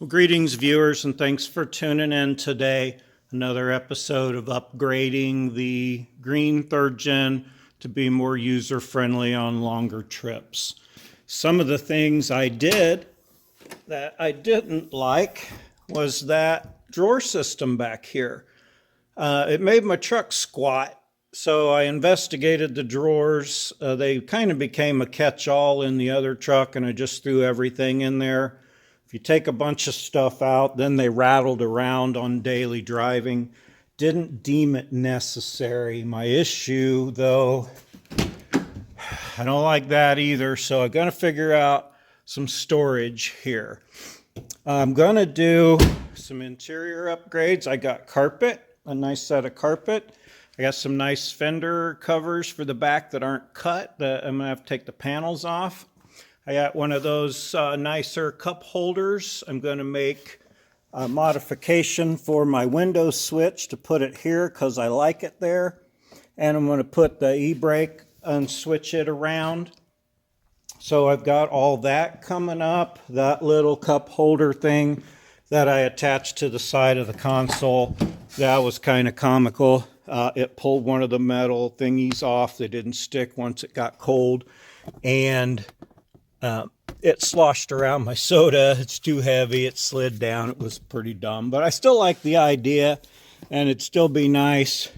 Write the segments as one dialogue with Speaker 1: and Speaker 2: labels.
Speaker 1: Well, greetings, viewers, and thanks for tuning in today. Another episode of upgrading the green 3rd Gen to be more user-friendly on longer trips. Some of the things I did that I didn't like was that drawer system back here. It made my truck squat, so I investigated the drawers. They kind of became a catch-all in the other truck, and I just threw everything in there. If you take a bunch of stuff out, then they rattled around on daily driving. Didn't deem it necessary. My issue, though, I don't like that either, so I'm going to figure out some storage here. I'm going to do some interior upgrades. I got carpet, a nice set of carpet. I got some nice fender covers for the back that aren't cut. I'm going to have to take the panels off. I got one of those nicer cup holders. I'm going to make a modification for my window switch to put it here because I like it there. And I'm going to put the e-brake and switch it around. So I've got all that coming up. That little cup holder thing that I attached to the side of the console, that was kind of comical. It pulled one of the metal thingies off. They didn't stick once it got cold. And it sloshed around my soda. It's too heavy. It slid down. It was pretty dumb, but I still like the idea, and it'd still be nice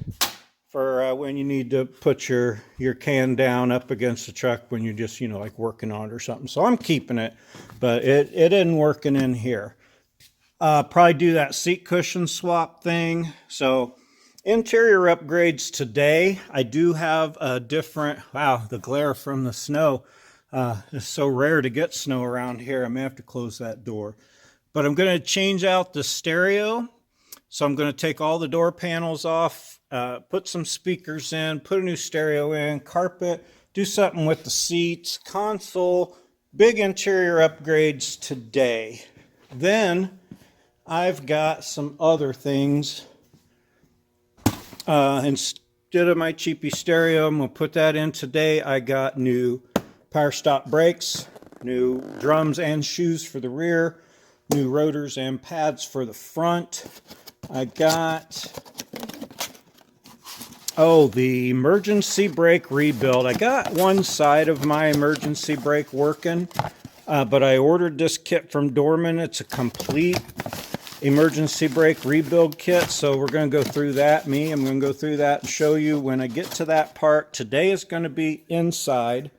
Speaker 1: for when you need to put your can down up against the truck when you're just, like working on it or something. So I'm keeping it, but it isn't working in here. Probably do that seat cushion swap thing. So interior upgrades today. I do have a different, wow, the glare from the snow. It's so rare to get snow around here. I may have to close that door. But I'm going to change out the stereo. So I'm going to take all the door panels off, put some speakers in, put a new stereo in, carpet, do something with the seats, console, big interior upgrades today. Then I've got some other things. Instead of my cheapy stereo, I'm going to put that in today. I got new power stop brakes, new drums and shoes for the rear, new rotors and pads for the front. I got, the emergency brake rebuild. I got one side of my emergency brake working, but I ordered this kit from Dorman. It's a complete emergency brake rebuild kit, so we're going to go through that. I'm going to go through that and show you when I get to that part. Today is going to be inside.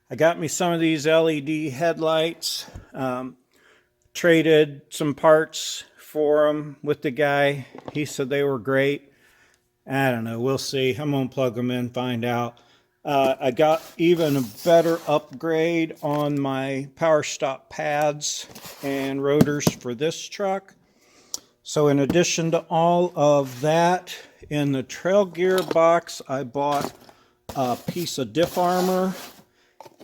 Speaker 1: I got me some of these LED headlights, traded some parts for them with the guy. He said they were great. I don't know, we'll see. I'm going to plug them in, find out. I got even a better upgrade on my power stop pads and rotors for this truck. So in addition to all of that, in the trail gear box, I bought a piece of Diff Armor.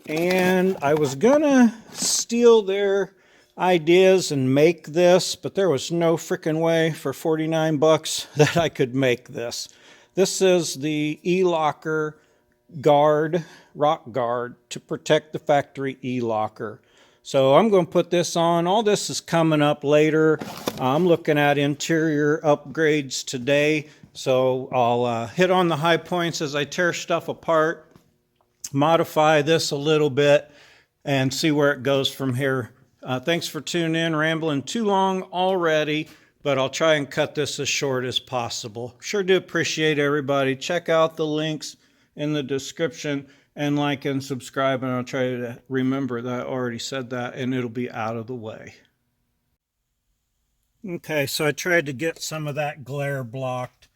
Speaker 1: And I was gonna steal their ideas and make this, but there was no freaking way for 49 bucks that I could make this. This is the e-locker guard, rock guard, to protect the factory e-locker. So I'm going to put this on. All this is coming up later. I'm looking at interior upgrades today. So I'll hit on the high points as I tear stuff apart, modify this a little bit, and see where it goes from here. Thanks for tuning in. Rambling too long already, but I'll try and cut this as short as possible. Sure do appreciate everybody. Check out the links in the description and like and subscribe, and I'll try to remember that I already said that, and it'll be out of the way. Okay, so I tried to get some of that glare blocked.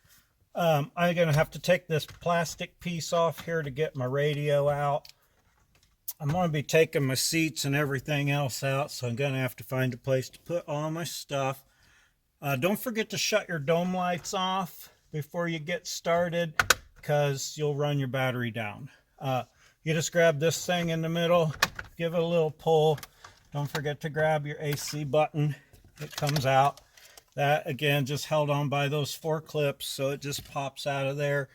Speaker 1: I'm going to have to take this plastic piece off here to get my radio out. I'm going to be taking my seats and everything else out, so I'm going to have to find a place to put all my stuff. Don't forget to shut your dome lights off before you get started, because you'll run your battery down. You just grab this thing in the middle, give it a little pull. Don't forget to grab your AC button. It comes out. That, again, just held on by those 4 clips, so it just pops out of there.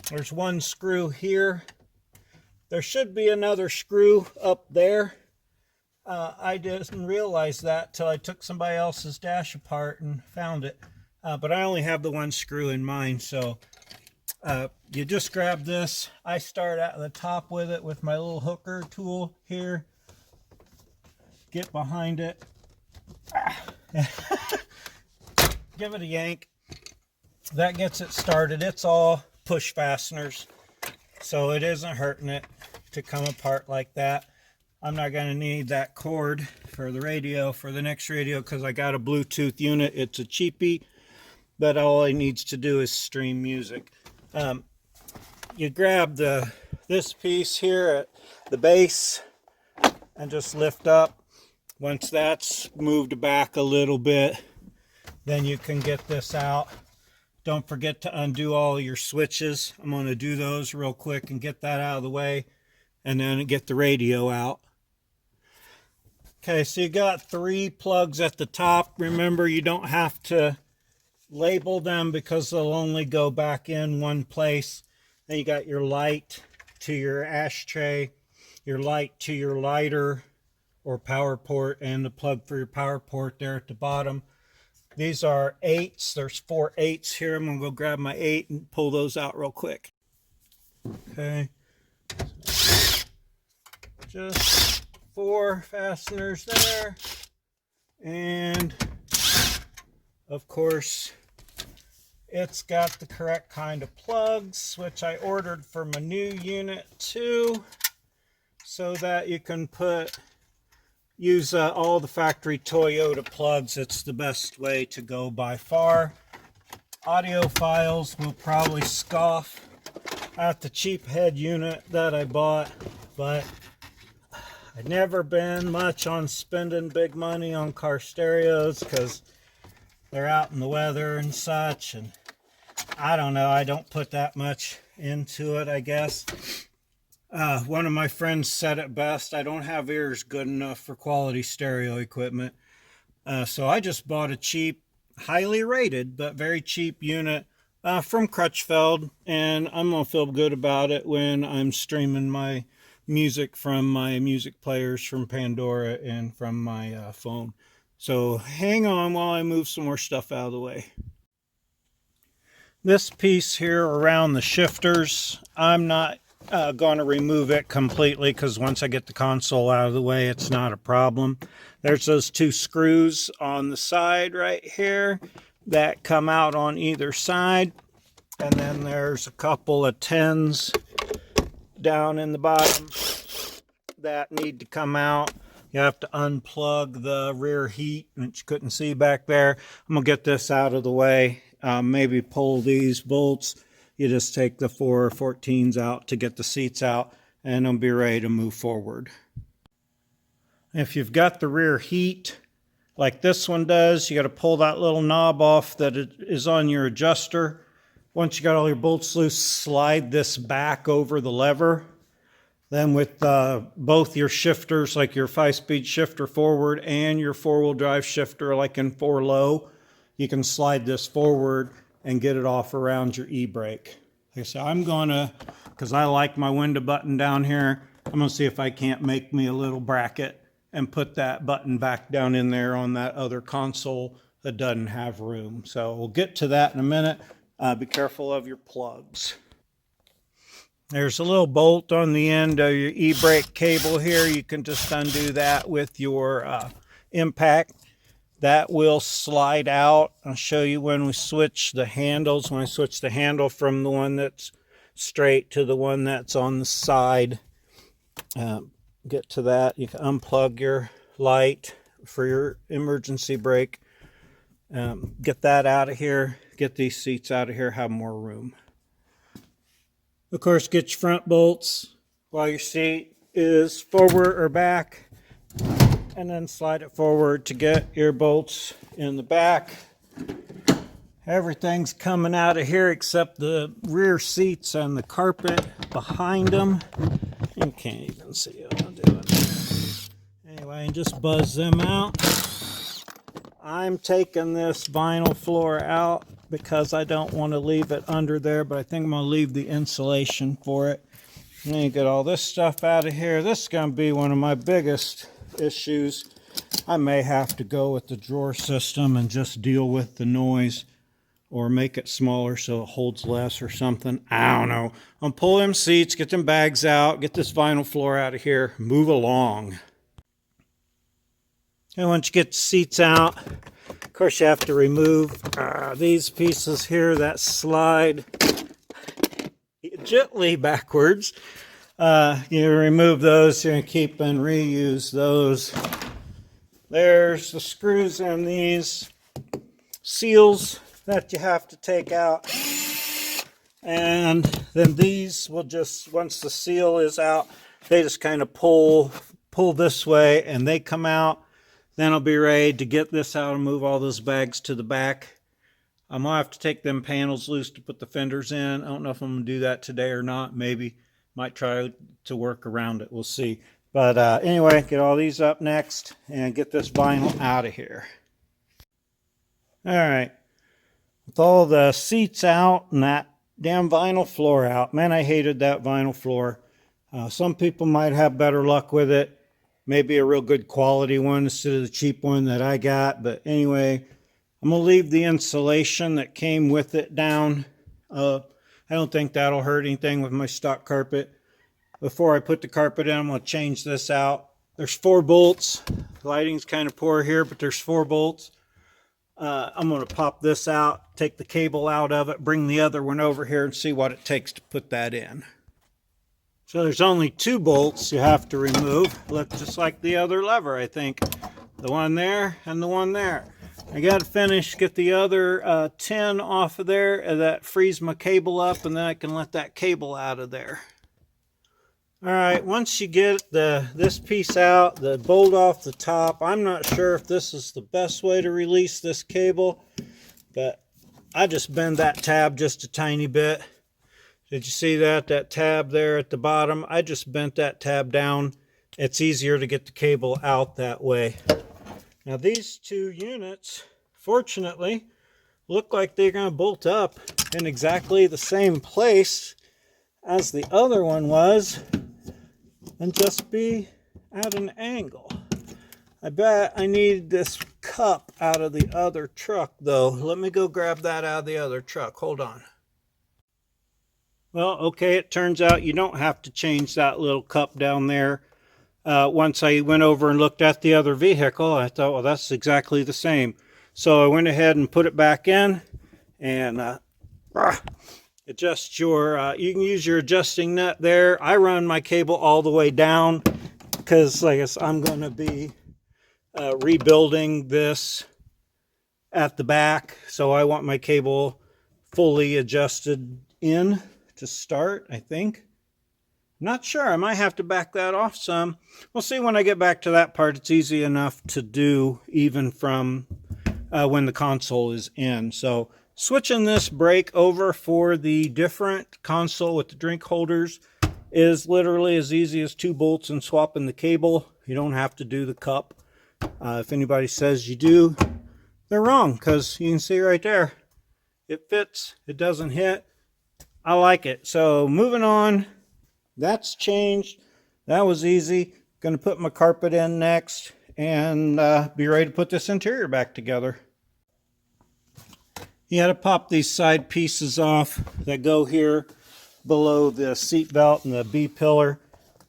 Speaker 1: There's one screw here. There should be another screw up there. I didn't realize that till I took somebody else's dash apart and found it. But I only have the one screw in mine, so you just grab this. I start at the top with it with my little hooker tool here. Get behind it. Give it a yank. That gets it started. It's all push fasteners, so it isn't hurting it to come apart like that. I'm not going to need that cord for the radio, for the next radio, because I got a Bluetooth unit. It's a cheapie, but all it needs to do is stream music. You grab this piece here at the base and just lift up. Once that's moved back a little bit, then you can get this out. Don't forget to undo all your switches. I'm going to do those real quick and get that out of the way, and then get the radio out. Okay, so you got 3 plugs at the top. Remember, you don't have to label them because they'll only go back in one place. Then you got your light to your ashtray, your light to your lighter or power port, and the plug for your power port there at the bottom. These are 8s. There's 4 8s here. I'm going to go grab my 8 and pull those out real quick. Okay. Just 4 fasteners there. And, of course, it's got the correct kind of plugs, which I ordered for my new unit too, so that you can use all the factory Toyota plugs. It's the best way to go by far. Audiophiles will probably scoff at the cheap head unit that I bought, but I've never been much on spending big money on car stereos because they're out in the weather and such, and I don't know, I don't put that much into it, I guess. One of my friends said it best: I don't have ears good enough for quality stereo equipment. So I just bought a cheap, highly rated, but very cheap unit from Crutchfield, and I'm going to feel good about it when I'm streaming my music from my music players from Pandora and from my phone. So hang on while I move some more stuff out of the way. This piece here around the shifters, I'm not going to remove it completely because once I get the console out of the way, it's not a problem. There's those 2 screws on the side right here that come out on either side, and then there's a couple of 10s down in the bottom that need to come out. You have to unplug the rear heat, which you couldn't see back there. I'm going to get this out of the way. Maybe pull these bolts. You just take the 414s out to get the seats out, and I'll be ready to move forward. If you've got the rear heat, like this one does, you got to pull that little knob off that is on your adjuster. Once you got all your bolts loose, slide this back over the lever. Then with both your shifters, like your 5-speed shifter forward and your 4-wheel drive shifter, like in 4 low, you can slide this forward and get it off around your e-brake. Okay, so I'm gonna, because I like my window button down here, I'm gonna see if I can't make me a little bracket and put that button back down in there on that other console that doesn't have room. So we'll get to that in a minute. Be careful of your plugs. There's a little bolt on the end of your e-brake cable here. You can just undo that with your impact. That will slide out. I'll show you when we switch the handles. When I switch the handle from the one that's straight to the one that's on the side. Get to that. You can unplug your light for your emergency brake. Get that out of here. Get these seats out of here. Have more room. Of course, get your front bolts while your seat is forward or back, and then slide it forward to get your bolts in the back. Everything's coming out of here except the rear seats and the carpet behind them. You can't even see what I'm doing. Anyway, just buzz them out. I'm taking this vinyl floor out because I don't want to leave it under there, but I think I'm going to leave the insulation for it. And then you get all this stuff out of here. This is going to be one of my biggest issues. I may have to go with the drawer system and just deal with the noise, or make it smaller so it holds less or something. I don't know. I'll pull them seats, get them bags out, get this vinyl floor out of here, move along. And once you get the seats out, of course you have to remove these pieces here that slide gently backwards. You remove those and keep and reuse those. There's the screws in these seals that you have to take out. And then these will just, once the seal is out, they just kind of pull this way and they come out. Then I'll be ready to get this out and move all those bags to the back. I'm going to have to take them panels loose to put the fenders in. I don't know if I'm going to do that today or not. Maybe. Might try to work around it. We'll see. But anyway, get all these up next and get this vinyl out of here. All right. With all the seats out and that damn vinyl floor out. Man, I hated that vinyl floor. Some people might have better luck with it. Maybe a real good quality one instead of the cheap one that I got. But anyway, I'm going to leave the insulation that came with it down. I don't think that'll hurt anything with my stock carpet. Before I put the carpet in, I'm going to change this out. There's 4 bolts. The lighting's kind of poor here, but there's 4 bolts. I'm going to pop this out, take the cable out of it, bring the other one over here and see what it takes to put that in. So there's only 2 bolts you have to remove. Look just like the other lever, I think. The one there and the one there. I got to finish, get the other 10 off of there. That frees my cable up, and then I can let that cable out of there. All right, once you get this piece out, the bolt off the top, I'm not sure if this is the best way to release this cable, but I just bend that tab just a tiny bit. Did you see that tab there at the bottom? I just bent that tab down. It's easier to get the cable out that way. Now these 2 units, fortunately, look like they're going to bolt up in exactly the same place as the other one was and just be at an angle. I bet I need this cup out of the other truck though. Let me go grab that out of the other truck. Hold on. Well, okay, it turns out you don't have to change that little cup down there. Once I went over and looked at the other vehicle, I thought, well, that's exactly the same. So I went ahead and put it back in and adjust your, you can use your adjusting nut there. I run my cable all the way down because like I said, I'm going to be rebuilding this at the back. So I want my cable fully adjusted in to start, I think. Not sure. I might have to back that off some. We'll see when I get back to that part. It's easy enough to do even from when the console is in. So switching this brake over for the different console with the drink holders is literally as easy as 2 bolts and swapping the cable. You don't have to do the cup. If anybody says you do, they're wrong, because you can see right there. It fits. It doesn't hit. I like it. So moving on. That's changed. That was easy. Going to put my carpet in next and be ready to put this interior back together. You got to pop these side pieces off that go here below the seat belt and the B pillar.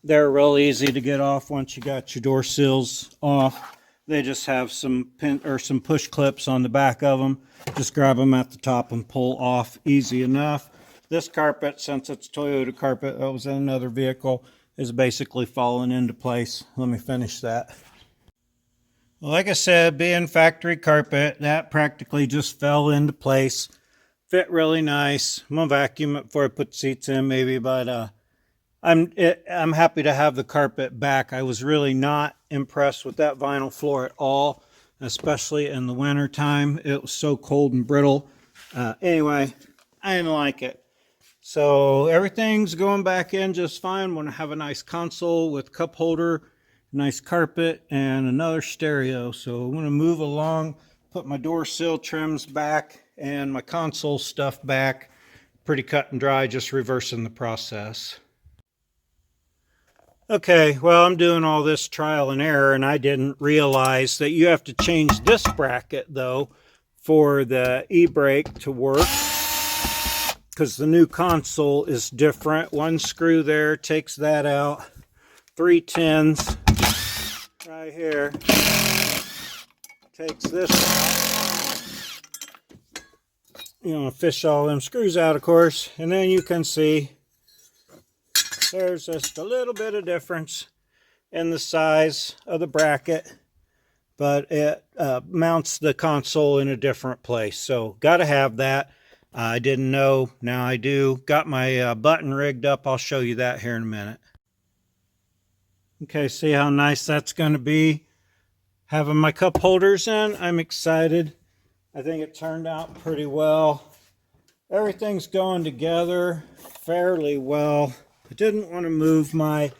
Speaker 1: They're real easy to get off once you got your door sills off. They just have some pin or some push clips on the back of them. Just grab them at the top and pull off, easy enough. This carpet, since it's Toyota carpet that was in another vehicle, is basically falling into place. Let me finish that. Like I said, being factory carpet, that practically just fell into place. Fit really nice. I'm gonna vacuum it before I put seats in, maybe, but I'm happy to have the carpet back. I was really not impressed with that vinyl floor at all, especially in the winter time. It was so cold and brittle. Anyway, I didn't like it. So everything's going back in just fine. I'm gonna have a nice console with cup holder, nice carpet, and another stereo. So I'm gonna move along, put my door sill trims back and my console stuff back. Pretty cut and dry, just reversing the process. Okay, well, I'm doing all this trial and error, and I didn't realize that you have to change this bracket, though, for the e-brake to work, because the new console is different. One screw there takes that out. 3 tins right here takes this out. You want to fish all them screws out, of course, and then you can see there's just a little bit of difference in the size of the bracket, but it mounts the console in a different place. So got to have that. I didn't know, now I do. Got my button rigged up. I'll show you that here in a minute. Okay, see how nice that's going to be. Having my cup holders in, I'm excited. I think it turned out pretty well. Everything's going together fairly well. I didn't want to move my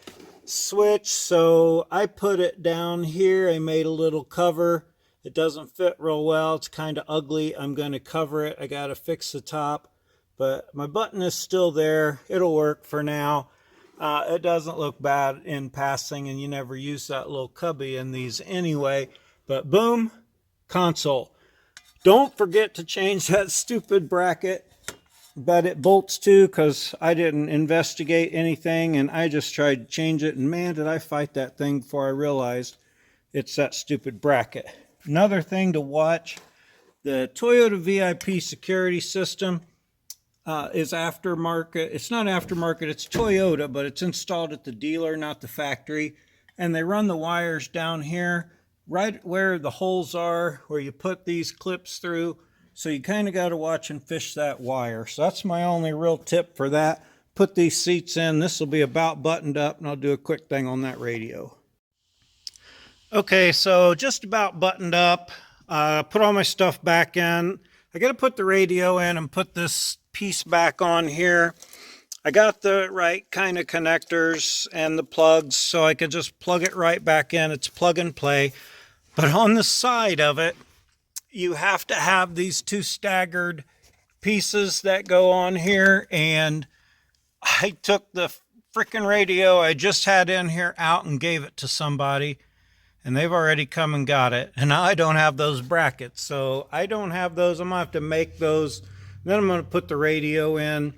Speaker 1: switch, so I put it down here. I made a little cover. It doesn't fit real well. It's kind of ugly. I'm going to cover it. I got to fix the top, but my button is still there. It'll work for now. It doesn't look bad in passing, and you never use that little cubby in these anyway. But boom, console. Don't forget to change that stupid bracket. But it bolts too, because I didn't investigate anything and I just tried to change it, and man, did I fight that thing before I realized it's that stupid bracket. Another thing to watch, the Toyota VIP security system is aftermarket. It's not aftermarket, it's Toyota, but it's installed at the dealer, not the factory. And they run the wires down here, right where the holes are, where you put these clips through. So you kind of got to watch and fish that wire. So that's my only real tip for that. Put these seats in. This will be about buttoned up, and I'll do a quick thing on that radio. Okay, so just about buttoned up. Put all my stuff back in. I got to put the radio in and put this piece back on here. I got the right kind of connectors and the plugs, so I could just plug it right back in. It's plug and play. But on the side of it, you have to have these 2 staggered pieces that go on here, and I took the freaking radio I just had in here out and gave it to somebody, and they've already come and got it, and now I don't have those brackets, so I don't have those. I'm gonna have to make those. Then I'm gonna put the radio in.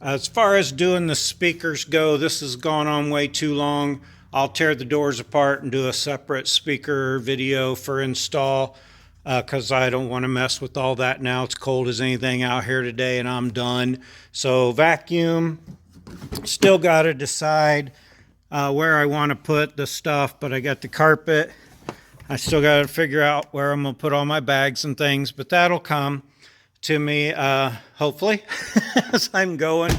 Speaker 1: As far as doing the speakers go, this has gone on way too long. I'll tear the doors apart and do a separate speaker video for install, because I don't want to mess with all that now. It's cold as anything out here today, and I'm done. So vacuum, still got to decide where I want to put the stuff, but I got the carpet. I still got to figure out where I'm going to put all my bags and things, but that'll come to me, hopefully, as I'm going,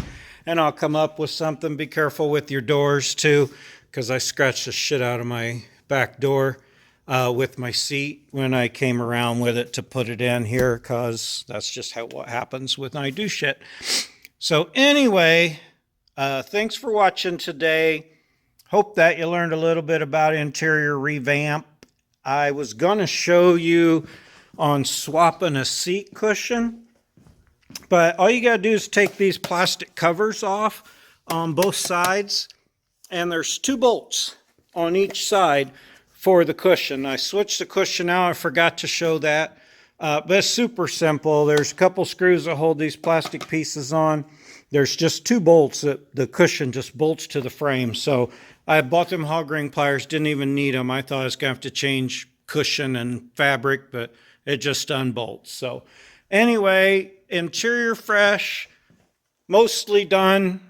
Speaker 1: and I'll come up with something. Be careful with your doors, too, because I scratched the shit out of my back door with my seat when I came around with it to put it in here, because that's just what happens when I do shit. So anyway, thanks for watching today. Hope that you learned a little bit about interior revamp. I was going to show you on swapping a seat cushion, but all you got to do is take these plastic covers off on both sides, and there's 2 bolts on each side for the cushion. I switched the cushion out. I forgot to show that. But it's super simple. There's a couple screws that hold these plastic pieces on. There's just 2 bolts that the cushion just bolts to the frame. So I bought them hog ring pliers, didn't even need them. I thought I was going to have to change cushion and fabric, but it just unbolts. So anyway, interior fresh, mostly done.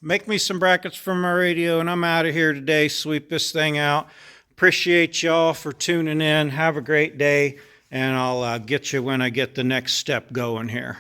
Speaker 1: Make me some brackets for my radio, and I'm out of here today. Sweep this thing out. Appreciate y'all for tuning in. Have a great day, and I'll get you when I get the next step going here.